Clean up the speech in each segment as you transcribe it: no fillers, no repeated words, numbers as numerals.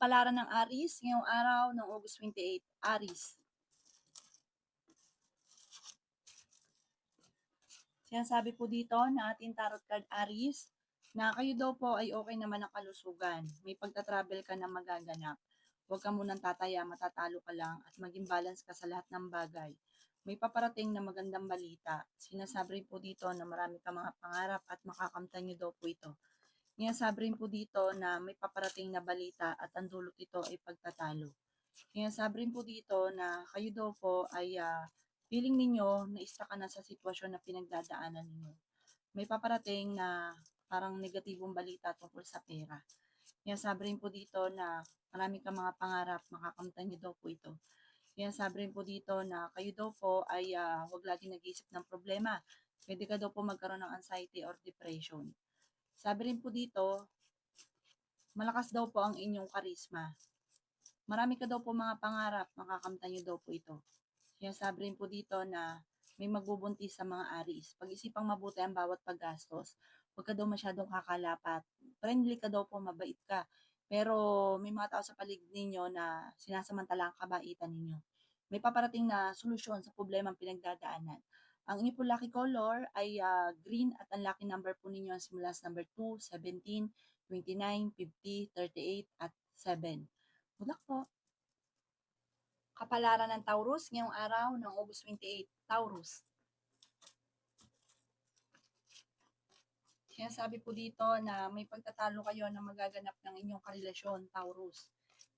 Kapalaran ng Aries ngayong araw ng August 28. Aries. Sinasabi po dito na ating tarot card Aries na kayo daw po ay okay naman ang kalusugan. May pagta-travel ka na magaganap. Huwag ka munang tataya, matatalo ka lang at maging balance ka sa lahat ng bagay. May paparating na magandang balita. Sinasabi rin po dito na marami ka mga pangarap at makakamtan niyo daw po ito. Sinasabi rin po dito na may paparating na balita at ang dulot ito ay pagtatalo. Sinasabi rin po dito na kayo daw po ay feeling ninyo na isa ka na sa sitwasyon na pinagdadaanan ninyo. May paparating na parang negatibong balita tungkol sa pera. Sinasabi rin po dito na marami kang mga pangarap, makakamtan niyo daw po ito. Sinasabi rin po dito na kayo daw po ay huwag laging nag-iisip ng problema. Pwede ka daw po magkaroon ng anxiety or depression. Sabi rin po dito, malakas daw po ang inyong karisma. Marami ka daw po mga pangarap, makakamtan niyo daw po ito. Sinasabi rin po dito na may magbubuntis sa mga Aries. Pag-isipang mabuti ang bawat paggastos. Huwag ka daw masyadong kakalapat. Friendly ka daw po, mabait ka. Pero may mga tao sa paligid ninyo na sinasamantala ang kabaitan ninyo. May paparating na solusyon sa problema ang pinagdadaanan. Ang inyo po lucky color ay green at ang lucky number po ninyo ang simula sa number 2, 17, 29, 50, 38 at 7. Good luck po! Kapalaran ng Taurus ngayong araw ng August 28. Taurus. Sinasabi po dito na may pagtatalo kayo na magaganap ng inyong karelasyon, Taurus.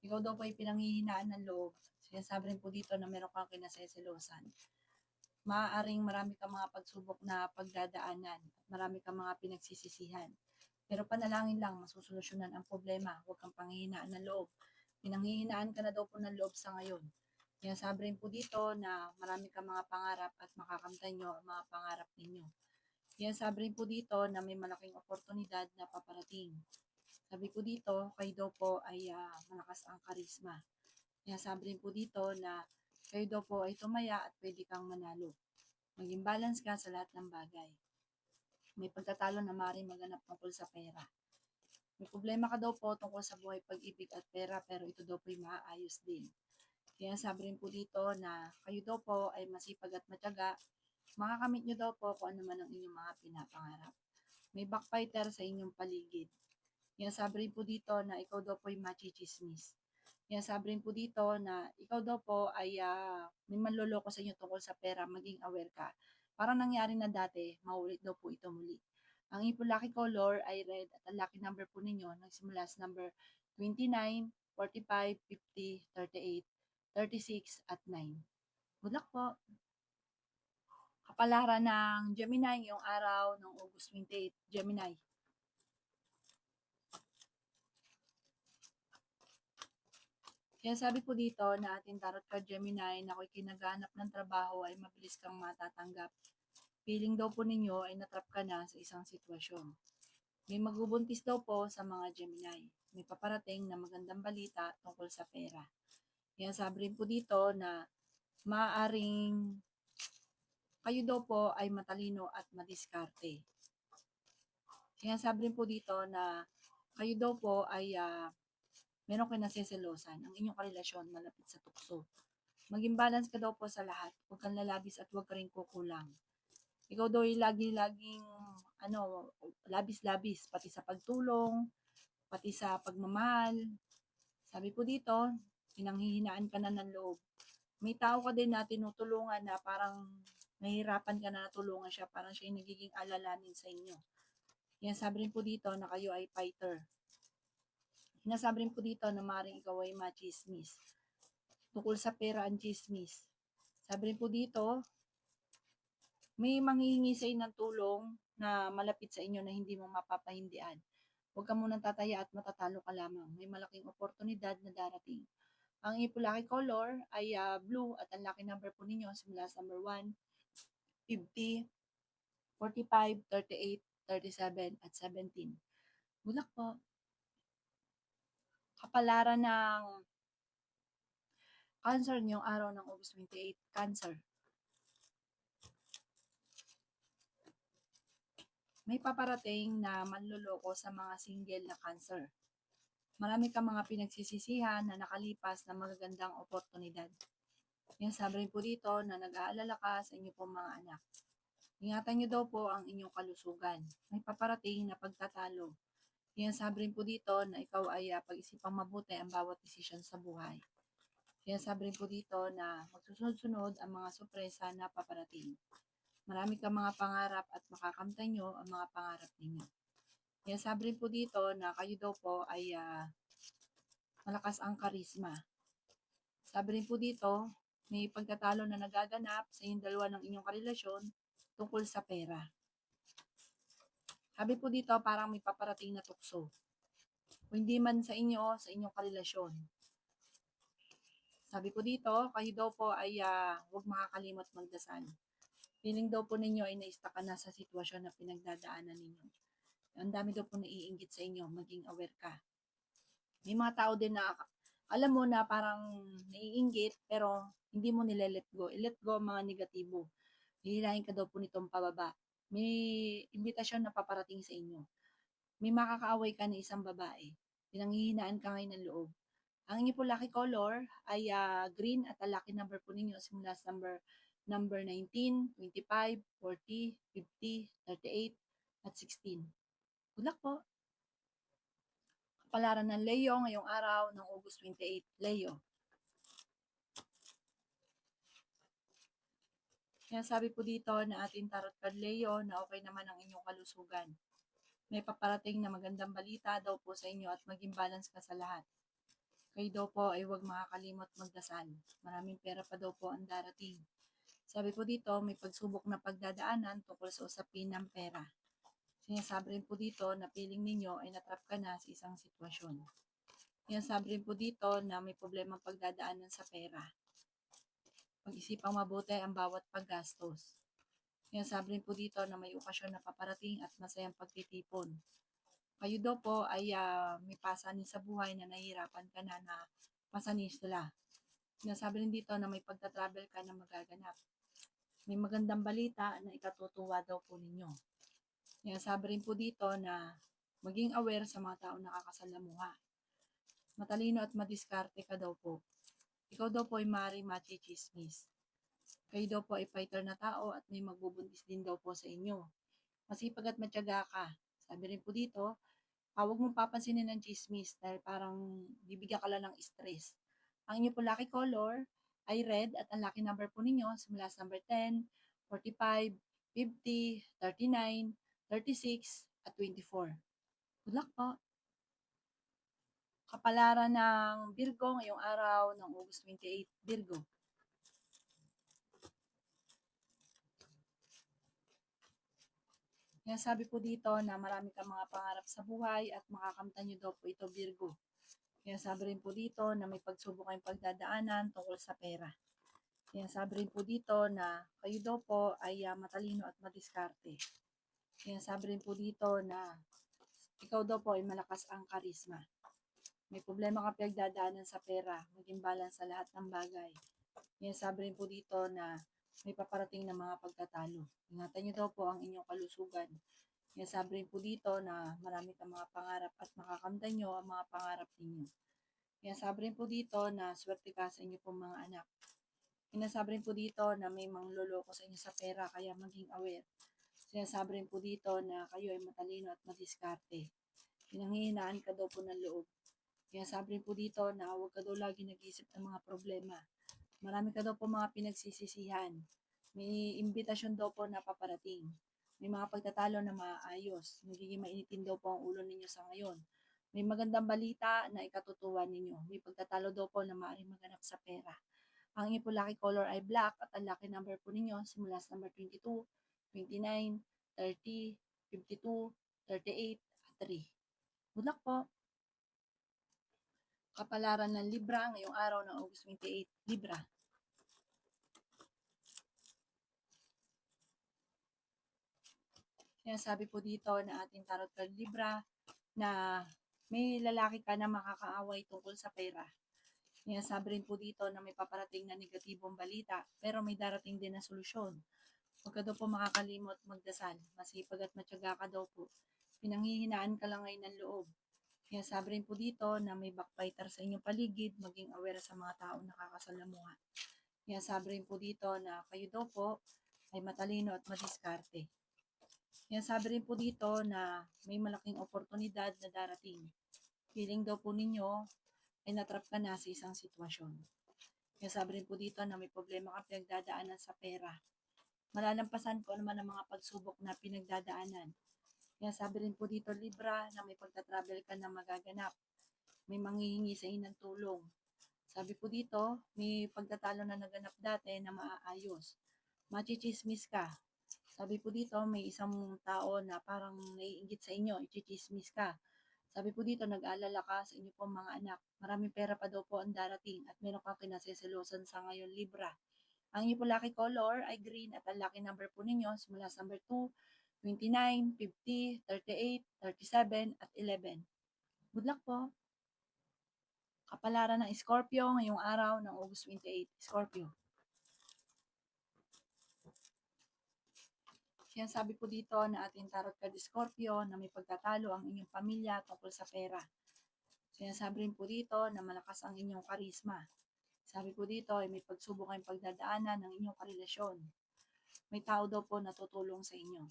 Ikaw daw po ay pinanghihinaan ng loob. Sinasabi rin po dito na meron kang kinaseselosan. Maaaring marami kang mga pagsubok na pagdadaanan. Marami kang mga pinagsisisihan. Pero panalangin lang, masusolusyonan ang problema. Huwag kang panghihinaan ng loob. Pinanghihinaan ka na daw po ng loob sa ngayon. Sinasabi rin po dito na marami kang mga pangarap at makakamtan nyo ang mga pangarap ninyo. Sinasabi rin po dito na may malaking oportunidad na paparating. Sabi ko dito, kayo daw po ay malakas ang karisma. Sinasabi rin po dito na kayo daw po ay tumaya at pwede kang manalo. Maging balance ka sa lahat ng bagay. May pagtatalo na maaaring maganap tungkol sa pera. May problema ka daw po tungkol sa buhay, pag-ibig at pera, pero ito daw po ay maaayos din. Kaya sabi rin po dito na kayo daw po ay masipag at matyaga, makakamit nyo daw po kung ano man ang inyong mga pinapangarap. May backfighter sa inyong paligid. Kaya sabi rin po dito na ikaw daw po ay machichismis. Kaya sabi rin po dito na ikaw daw po ay may manloloko sa inyo tungkol sa pera, maging aware ka. Parang nangyari na dati, maulit daw po ito muli. Ang inyong lucky color ay red at ang lucky number po ninyo nagsimula sa number 29, 45, 50, 38, 36 at 9. Good luck po! Kapalaran ng Gemini ngayong araw ng August 28. Gemini. Kaya sabi po dito na ating tarot card Gemini na kung kinaghanap ng trabaho ay mabilis kang matatanggap. Feeling daw po ninyo ay natrap ka na sa isang sitwasyon. May magbubuntis daw po sa mga Gemini. May paparating na magandang balita tungkol sa pera. Kaya sabi rin po dito na maaaring kayo daw po ay matalino at madiskarte. Sinasabi rin po dito na kayo daw po ay meron kayo naseselosan. Ang inyong karelasyon malapit sa tukso. Maging balance ka daw po sa lahat. Huwag kang lalabis at huwag ka rin kukulang. Ikaw daw ay laging labis-labis. Pati sa pagtulong, pati sa pagmamahal. Sabi po dito, pinanghihinaan ka na ng loob. May tao ka din na tinutulungan na parang nahihirapan ka na natulungan siya. Parang siya yung nagiging alalanin sa inyo. Yan sabi rin po dito na kayo ay fighter. Sinasabi rin po dito na maaaring ikaw ay machismis. Tukol sa pera ang chismis. Sabi rin po dito, may manghihingi sa inyo ng tulong na malapit sa inyo na hindi mo mapapahindian. Huwag ka munang tataya at matatalo ka lamang. May malaking oportunidad na darating. Ang inyong lucky color ay blue at ang lucky number po ninyo simula sa number 1, 50, 45, 38, 37 at 17. Good luck po! Kapalaran ng Cancer ngayong araw ng August 28. Cancer. May paparating na manloloko sa mga single na Cancer. Marami kang mga pinagsisisihan na nakalipas na magagandang oportunidad. Yan, sabi rin po dito na nag-aalala ka sa inyo pong mga anak. Ingatan niyo daw po ang inyong kalusugan. May paparating na pagtatalo. Yan, sabi rin po dito na ikaw ay pag-isipang mabuti ang bawat desisyon sa buhay. Yan, sabi rin po dito na magsusunod-sunod ang mga sorpresa na paparating. Marami kang mga pangarap at makakamtan nyo ang mga pangarap ninyo. Yan, sabi rin po dito na kayo daw po ay malakas ang karisma. Sabi rin po dito, may pagtatalo na nagaganap sa inyong dalawa ng inyong karelasyon tungkol sa pera. Sabi po dito, parang may paparating na tukso. Kung hindi man sa inyo, sa inyong karelasyon. Sabi po dito, kayo daw po ay huwag makakalimot magdasal. Feeling daw po ninyo ay naista ka na sa sitwasyon na pinagdadaanan ninyo. Ang dami daw po naiinggit sa inyo, maging aware ka. May mga tao din na alam mo na parang naiinggit pero hindi mo nile-let go. I-let go ang mga negatibo. Hihilahin ka daw po nitong pababa. May imbitasyon na paparating sa inyo. May makakaaway ka na isang babae. Pinanghihinaan ka ngayon ng loob. Ang inyo po lucky color ay green at ang lucky number po ninyo simula sa number 19, 25, 40, 50, 38, at 16. Good luck po! Kapalaran ng Leo ngayong araw ng August 28. Leo. Kaya sabi po dito na ating tarot card Leo na okay naman ang inyong kalusugan. May paparating na magandang balita daw po sa inyo at maging balance ka sa lahat. Kayo daw po ay huwag makakalimot magdasal. Maraming pera pa daw po ang darating. Sabi po dito, may pagsubok na pagdadaanan tungkol sa usapin ng pera. Sinasabi rin po dito na piling ninyo ay natrap ka na sa isang sitwasyon. Sinasabi rin po dito na may problemang pagdadaanan sa pera. Pag-isipang mabuti ang bawat paggastos. Sinasabi rin po dito na may okasyon na paparating at masayang pagtitipon. Kayo daw po ay may pasanin sa buhay na nahihirapan ka na pasanin sila. Sinasabi rin dito na may pagta-travel ka na magaganap. May magandang balita na ikatutuwa daw po ninyo. Sinasabi rin po dito na maging aware sa mga taong nakakasalamuha. Matalino at madiskarte ka daw po. Ikaw daw po ay maaaring machichismis. Kayo daw po ay fighter na tao at may magbubuntis din daw po sa inyo. Masipag at matyaga ka. Sabi rin po dito, huwag mong papansinin ng chismis dahil parang bibigyan ka lang ng stress. Ang inyo po lucky color ay red at ang lucky number po ninyo simula sa number 10, 45, 50, 39, 36, at 24. Good luck po! Kapalaran ng Virgo ngayong araw ng August 28, Virgo. Yan, sabi po dito na marami kang mga pangarap sa buhay at makakamtan nyo daw po ito, Virgo. Yan, sabi rin po dito na may pagsubok kayong pagdadaanan tungkol sa pera. Yan, sabi rin po dito na kayo daw po ay matalino at madiskarte. Yan, sabi rin po dito na ikaw daw po ay malakas ang karisma. May problema ka pinagdadaanan sa pera, maging balance sa lahat ng bagay. Yan, sabi rin po dito na may paparating na mga pagtatalo. Ingatan niyo daw po ang inyong kalusugan. Yan, sabi rin po dito na marami kang mga pangarap at makakamtan nyo ang mga pangarap ninyo. Yan, sabi rin po dito na swerte ka sa inyo pong mga anak. Sinasabi rin po dito na may mangloloko sa inyo sa pera kaya maging aware. Sinasabi rin po dito na kayo ay matalino at madiskarte. Pinanghihinaan ka daw po ng loob. Kaya sabi rin po dito na huwag ka daw lagi nag-iisip ng mga problema. Marami ka daw po mga pinagsisisihan. May imbitasyon daw po na paparating. May mga pagtatalo na maayos. Magiging mainitin daw po ang ulo ninyo sa ngayon. May magandang balita na ikatutuwa ninyo. May pagtatalo daw po na maaaring maganap sa pera. Ang inyo po lucky color ay black at ang lucky number po ninyo simula sa number 22, 29, 30, 52, 38, at 3. Good luck po! Kapalaran ng Libra ngayong araw ng August 28, Libra. Sinasabi po dito na ating tarot card Libra na may lalaki ka na makakaaway tungkol sa pera. Sinasabi rin po dito na may paparating na negatibong balita pero may darating din na solusyon. Huwag ka daw po makakalimot magdasal. Masipag at matyaga ka daw po. Pinanghihinaan ka lang ngayon ng loob. Sinasabi rin po dito na may backbiter sa inyong paligid, maging aware sa mga taong nakakasalamuha. Sinasabi rin po dito na kayo daw po ay matalino at madiskarte. Sinasabi rin po dito na may malaking oportunidad na darating. Feeling daw po ninyo ay natrap ka na sa isang sitwasyon. Sinasabi rin po dito na may problema kang pinagdadaanan sa pera. Malalampasan ko naman ang mga pagsubok na pinagdadaanan. Sinasabi rin po dito, Libra, na may pagta-travel ka na magaganap. May manghihingi sa inyo ng tulong. Sabi po dito, may pagtatalo na naganap dati na maaayos. Machichismis ka. Sabi po dito, may isang tao na parang naiinggit sa inyo, ichichismis ka. Sabi po dito, nag-aalala ka sa inyo pong mga anak. Maraming pera pa daw po ang darating at meron kang kinaseselosan sa ngayon, Libra. Ang inyo po lucky color ay green at ang lucky number po ninyo simula sa number 2, 29, 50, 38, 37, at 11. Good luck po! Kapalaran ng Scorpio ngayong araw ng August 28. Scorpio. Sinasabi po dito na ating tarot card Scorpio na may pagtatalo ang inyong pamilya tungkol sa pera. Sinasabi rin po dito na malakas ang inyong karisma. Sabi po dito ay may pagsubok kayong pagdadaanan ng inyong karelasyon. May tao daw po na tutulong sa inyo.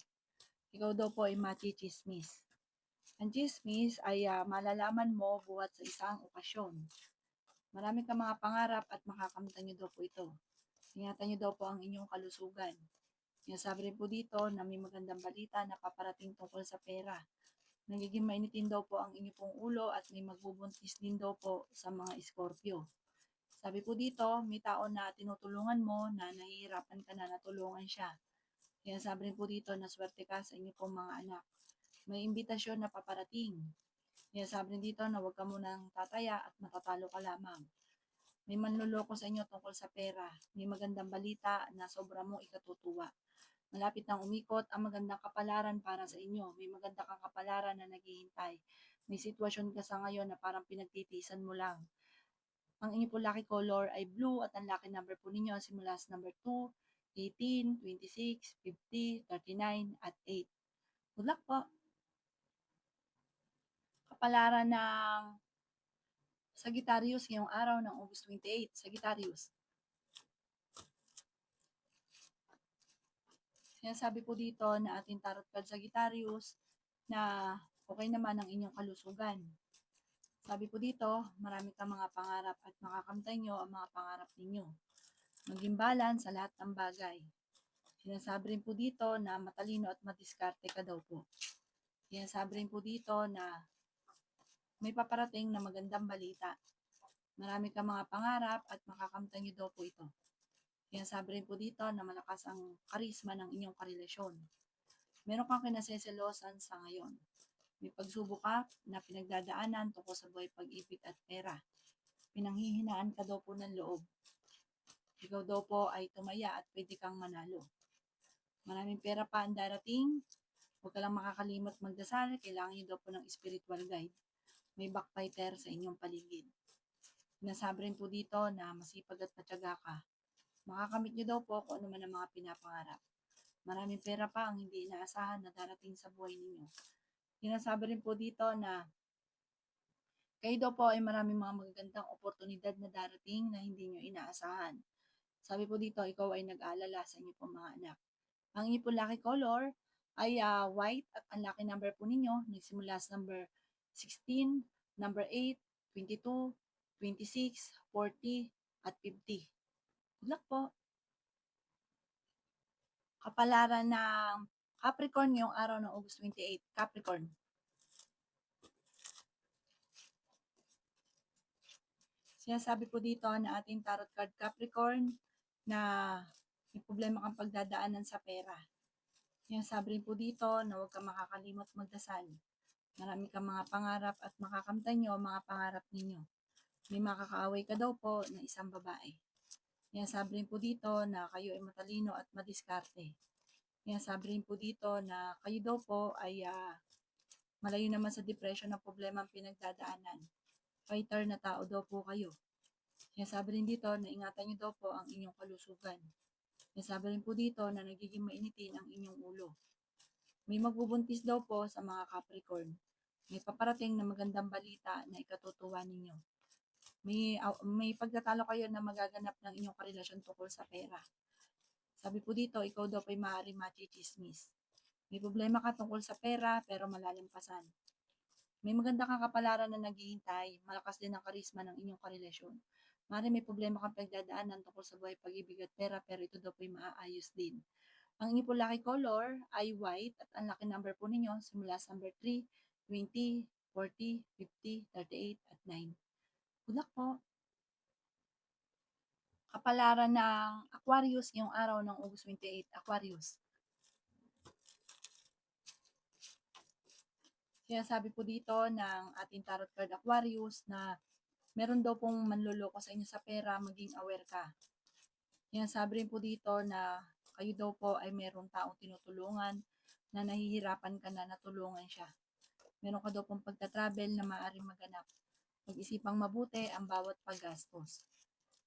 Ikaw daw po ay machichismis. Ang chismis ay malalaman mo buhat sa isang okasyon. Marami kang mga pangarap at makakamtan nyo daw po ito. Ingatan nyo daw po ang inyong kalusugan. Sinasabi rin po dito na may magandang balita na paparating tungkol sa pera. Nagiging mainitin daw po ang inyong pong ulo at may magbubuntis din daw po sa mga Scorpio. Sabi po dito, may tao na tinutulungan mo na nahihirapan ka na natulungan siya. Sinasabi rin po dito na swerte ka sa inyong pong mga anak. May imbitasyon na paparating. Sinasabi rin dito na huwag ka munang tataya at matatalo ka lamang. May manluloko sa inyo tungkol sa pera. May magandang balita na sobra mong ikatutuwa. Malapit nang umikot ang magandang kapalaran para sa inyo. May maganda kang kapalaran na naghihintay. May sitwasyon ka sa ngayon na parang pinagtitiisan mo lang. Ang inyo po lucky color ay blue at ang lucky number po ninyo simula sa number 2, 18, 26, 50, 39, at 8. Good luck po! Kapalaran ng Sagittarius ngayong araw ng August 28. Sagittarius. Sinasabi po dito na ating tarot card Sagittarius na okay naman ang inyong kalusugan. Sabi po dito, marami kang mga pangarap at makakamtan nyo ang mga pangarap ninyo. Maging balance sa lahat ng bagay. Sinasabi rin po dito na matalino at madiskarte ka daw po. Sinasabi rin po dito na may paparating na magandang balita. Marami kang mga pangarap at makakamtan nyo daw po ito. Sinasabi rin po dito na malakas ang karisma ng inyong karelasyon. Meron kang kinaseselosan sa ngayon. May pagsubok ka na pinagdadaanan tungkol sa buhay pag-ibig at pera. Pinanghihinaan ka daw po ng loob. Ikaw daw po ay tumaya at pwede kang manalo. Maraming pera pa ang darating. Huwag ka lang makakalimot magdasal. Kailangan nyo daw po ng spiritual guide. May backbiter sa inyong paligid. Sinasabi rin po dito na masipag at matyaga ka. Makakamit nyo daw po kung ano man ang mga pinapangarap. Maraming pera pa ang hindi inaasahan na darating sa buhay ninyo. Sinasabi rin po dito na kayo daw po ay maraming mga magagandang oportunidad na darating na hindi nyo inaasahan. Sabi po dito, ikaw ay nag-aalala sa inyo pong mga anak. Ang inyo po lucky color ay white at ang lucky number po ninyo nagsimula sa number 16, number 8, 22, 26, 40, at 50. Good luck po! Kapalaran ng Capricorn ngayong araw ng August 28. Capricorn. Sinasabi po dito na ating tarot card Capricorn na may problema kang pagdadaanan sa pera. Sinasabi rin po dito na huwag kang makakalimot magdasal. Marami kang mga pangarap at makakamtan nyo ang mga pangarap ninyo. May makakaaway ka daw po na isang babae. Sinasabi rin po dito na kayo ay matalino at madiskarte. Sinasabi rin po dito na kayo daw po ay malayo naman sa depression ng problema ang pinagdadaanan. Fighter na tao daw po kayo. Sinasabi rin dito na ingatan nyo daw po ang inyong kalusugan. Sinasabi rin po dito na nagiging mainitin ang inyong ulo. May magbubuntis daw po sa mga Capricorn. May paparating na magandang balita na ikatutuwa ninyo. May pagtatalo kayo na magaganap ng inyong karelasyon tungkol sa pera. Sabi po dito, ikaw daw po'y maaaring machichismis. May problema ka tungkol sa pera pero malalampasan. May maganda kang kapalaran na naghihintay, malakas din ang karisma ng inyong karelasyon. Maaaring may problema kang pagdadaanan tungkol sa buhay, pag-ibig at pera pero ito daw po'y maaayos din. Ang inyong po lucky color ay white at ang lucky number po ninyo simula sa number 3, 20, 40, 50, 38 at 9. Good luck po! Kapalaran ng Aquarius ngayong araw ng August 28, Aquarius. Sinasabi po dito ng ating tarot card Aquarius na meron daw pong manloloko sa inyo sa pera, maging aware ka. Sinasabi rin po dito na kayo daw po ay merong taong tinutulungan na nahihirapan ka na natulungan siya. Meron ka daw pong pagta-travel na maaaring maganap. Pag-isipang mabuti ang bawat paggastos.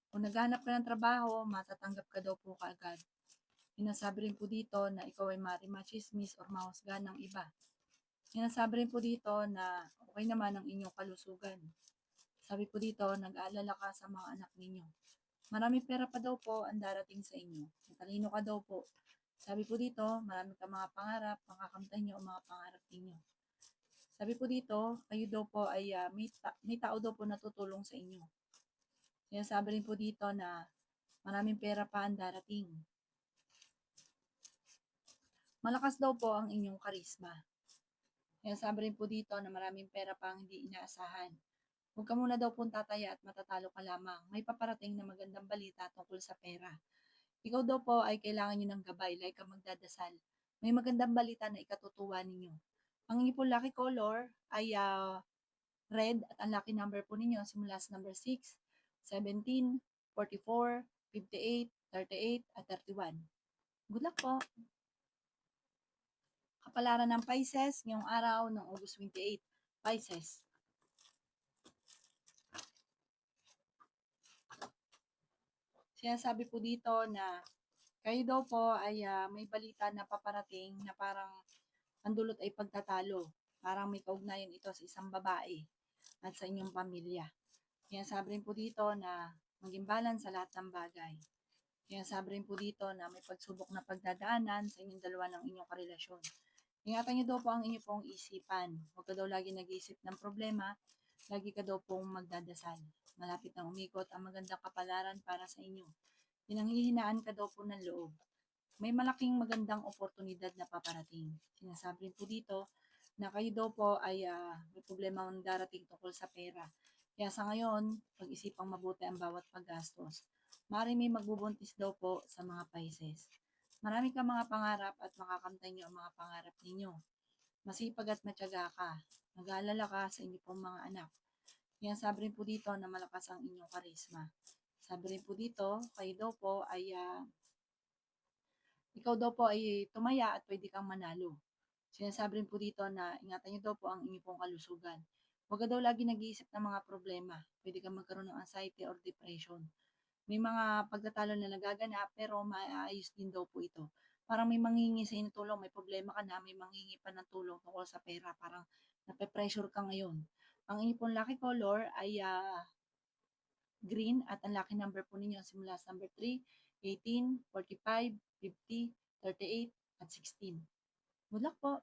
Kung naghanap ka ng trabaho, matatanggap ka daw po kaagad. Sinasabi rin po dito na ikaw ay maaaring machismis or mahusgahan ng iba. Sinasabi rin po dito na okay naman ang inyong kalusugan. Sabi po dito, nag-aalala ka sa mga anak ninyo. Maraming pera pa daw po ang darating sa inyo. Matalino ka daw po. Sabi po dito, marami ka mga pangarap, makakamtan nyo ang mga pangarap ninyo. Sabi po dito, kayo daw po ay may tao daw po natutulong sa inyo. Sinasabi rin po dito na maraming pera pa ang darating. Malakas daw po ang inyong karisma. Sinasabi rin po dito na maraming pera pa ang hindi inaasahan. Huwag ka muna daw pong tataya at matatalo ka lamang. May paparating na magandang balita tungkol sa pera. Ikaw daw po ay kailangan nyo ng gabay, like ka magdadasal. May magandang balita na ikatutuwa ninyo. Ang inyong po lucky color ay red at ang lucky number po ninyo simula sa number 6, 17, 44, 58, 38 at 31. Good luck po! Kapalaran ng Pisces ngayong araw ng August 28. Pisces. Sinasabi po dito na kayo daw po ay may balita na paparating na parang ang dulot ay pagtatalo. Parang may kaugnayan ito sa isang babae at sa inyong pamilya. Sinasabi rin po dito na maging balance sa lahat ng bagay. Sinasabi rin po dito na may pagsubok na pagdadaanan sa inyong dalawa ng inyong karelasyon. Ingatan niyo daw po ang inyong pong isipan. Huwag ka daw lagi nag-iisip ng problema, lagi ka daw pong magdadasal. Malapit na umikot ang magandang kapalaran para sa inyo. Pinanghihinaan ka daw po ng loob. May malaking magandang oportunidad na paparating. Sinasabi rin po dito na kayo daw po ay may problema ang darating tungkol sa pera. Kaya sa ngayon, pag-isipang mabuti ang bawat paggastos. Maaaring may magbubuntis daw po sa mga Pisces. Marami kang mga pangarap at makakamtan nyo ang mga pangarap ninyo. Masipag at matyaga ka. Mag-aalala ka sa inyong pong mga anak. Kaya sabi rin po dito na malakas ang inyong karisma. Sabi rin po dito, kayo daw po ay ikaw daw po ay tumaya at pwede kang manalo. Sinasabi rin po dito na ingatan niyo daw po ang inyong pong kalusugan. Huwag ka daw lagi nag-iisip ng mga problema. Pwede kang magkaroon ng anxiety or depression. May mga pagtatalo na nagaganap pero maayos din daw po ito. Parang may manghingi sa inyo tulong, may problema ka na, may manghingi pa ng tulong tungkol sa pera. Parang nape-pressure ka ngayon. Ang inyong pong lucky color ay green at ang lucky number po ninyo simula sa number 3, 18, 45, 50, 38 at 16. Good luck po!